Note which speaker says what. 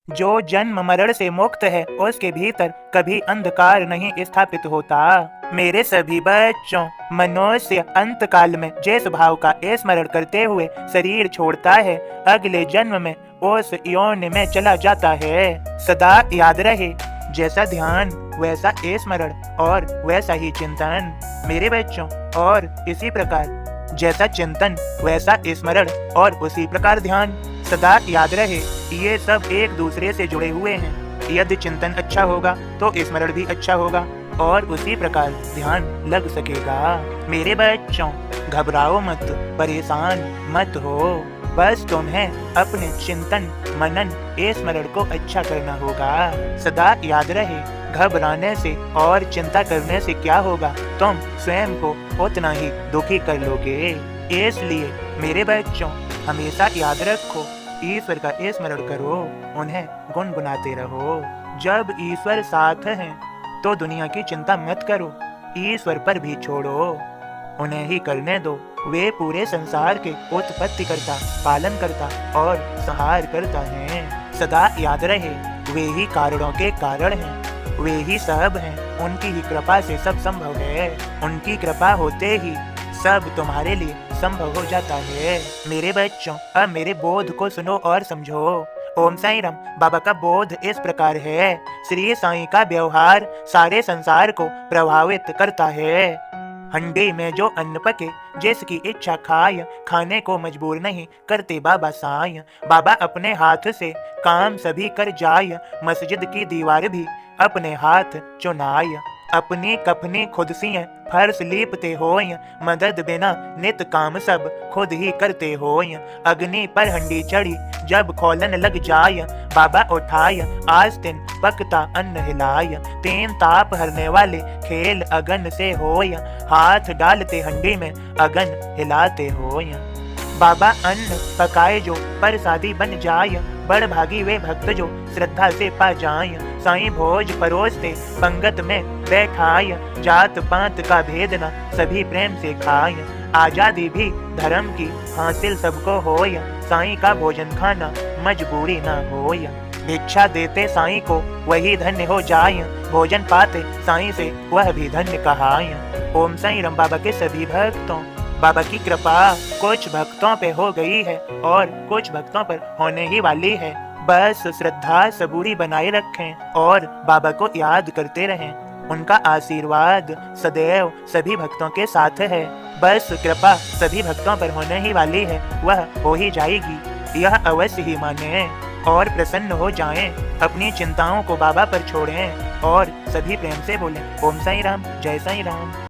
Speaker 1: जो जन्म मरण से मुक्त है उसके भीतर कभी अंधकार नहीं स्थापित होता। मेरे सभी बच्चों, मनुष्य अंत काल में जिस भाव का स्मरण करते हुए शरीर छोड़ता है, अगले जन्म में उस योनि में चला जाता है। सदा याद रहे, जैसा ध्यान वैसा स्मरण और वैसा ही चिंतन। मेरे बच्चों, और इसी प्रकार जैसा चिंतन वैसा स्मरण और उसी प्रकार ध्यान। सदा याद रहे, ये सब एक दूसरे से जुड़े हुए हैं। यदि चिंतन अच्छा होगा तो स्मरण भी अच्छा होगा और उसी प्रकार ध्यान लग सकेगा। मेरे बच्चों, घबराओ मत, परेशान मत हो। बस तुम्हें अपने चिंतन मनन स्मरण को अच्छा करना होगा। सदा याद रहे, घबराने से और चिंता करने से क्या होगा, तुम स्वयं को उतना ही दुखी कर लोगे। इसलिए मेरे बच्चों, हमेशा याद रखो, ईश्वर का स्मरण करो, उन्हें गुनगुनाते रहो। जब ईश्वर साथ हैं तो दुनिया की चिंता मत करो, ईश्वर पर भी छोड़ो, उन्हें ही करने दो। वे पूरे संसार के उत्पत्ति करता, पालन करता और संहार करता है। सदा याद रहे, वे ही कारणों के कारण हैं, वे ही सब हैं, उनकी ही कृपा से सब संभव है। उनकी कृपा होते ही सब तुम्हारे लिए संभव हो जाता है। मेरे बच्चों, अब मेरे बोध को सुनो और समझो। ओम साईं राम। बाबा का बोध इस प्रकार है, श्री साईं का व्यवहार सारे संसार को प्रभावित करता है। हंडी में जो अन्न पके, जिसकी इच्छा खाय, खाने को मजबूर नहीं करते बाबा साईं। बाबा अपने हाथ से काम सभी कर जाय, मस्जिद की दीवार भी अपने हाथ चुनाय। अपनी कफनी खुद सिए, फर्श लीपते होय, मदद बिना नित काम सब खुद ही करते होय। अग्नि पर हंडी चढ़ी, जब खोलन लग जाय, बाबा उठाय आस्तीन पकता अन्न हिलाय। तीन ताप हरने वाले खेल अगन से होय, हाथ डालते हंडी में अगन हिलाते होय। बाबा अन्न पकाए जो प्रसादी बन जाय, बड़ भागी वे भक्त जो श्रद्धा से पा जाय। साईं भोज परोसते पंगत में बैठाय, जात पात का भेद न सभी प्रेम से खाय। आजादी भी धर्म की हासिल सबको होय, साईं का भोजन खाना मजबूरी न होय। भिक्षा देते साईं को वही धन्य हो जाय, भोजन पाते साईं से वह भी धन्य कहाय। ओम साईं राम। बाबा के सभी भक्तों, बाबा की कृपा कुछ भक्तों पे हो गई है और कुछ भक्तों पर होने ही वाली है। बस श्रद्धा सबूरी बनाए रखें और बाबा को याद करते रहें। उनका आशीर्वाद सदैव सभी भक्तों के साथ है। बस कृपा सभी भक्तों पर होने ही वाली है, वह हो ही जाएगी, यह अवश्य ही माने और प्रसन्न हो जाएं। अपनी चिंताओं को बाबा पर छोड़ें और सभी प्रेम से बोलें, ओम साईं राम, जय साईं राम।